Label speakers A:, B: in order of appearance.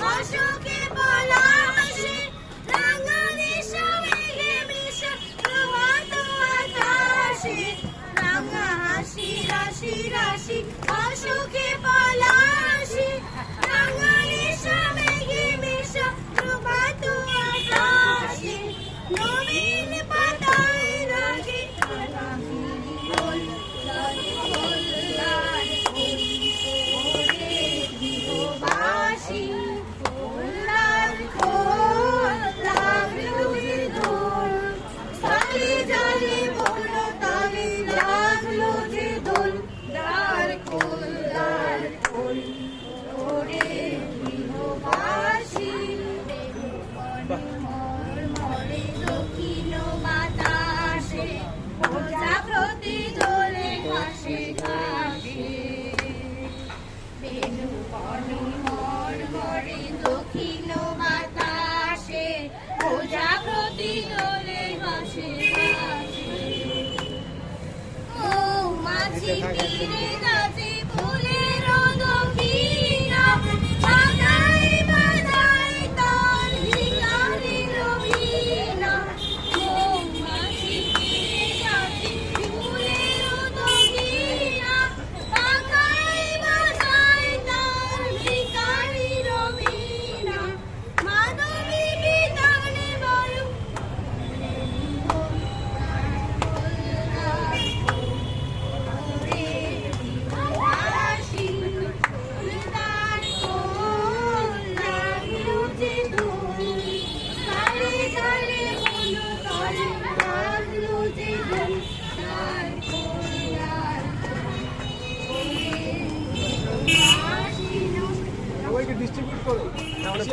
A: অশোকে পলাশে রাঙা নেশা মেঘে মিশা প্রভাত আকাশে রাঙা হাসি রাশি রাশি অশোকে পলাশে রাঙা নেশা মেঘে মিশা প্রভাত আকাশে নবীন পাতায় রাগে ফুল লাল ফুল লাল ফুল ওরে গৃহবাসী ফুল লাল ফুল লাগলো যে দোল সালে জালে বলো তালে লাগলো যে দোল লাল ফুল লাল ফুল ওরে গৃহবাসী মরে দক্ষিণ বাতাসে প্রজাপতি দোলে ঘাসে ঘাসে বেনু বনে মরে দক্ষিণ বাতাসে প্রজাপতি দোলে ঘাসে ঘাসে ও মাঝি তীরে নাচে ফুলের দক্ষিণা বাজায় বাজায় তার ভিখারির ভিনা ও মাঝি তীরে নাচে ফুলের দক্ষিণা বাজায় বাজায় তার ভিখারির ভিনা মাধবী বিতানে বলো
B: সবাইকে ডিস্ট্রিবিউট করো তাহলে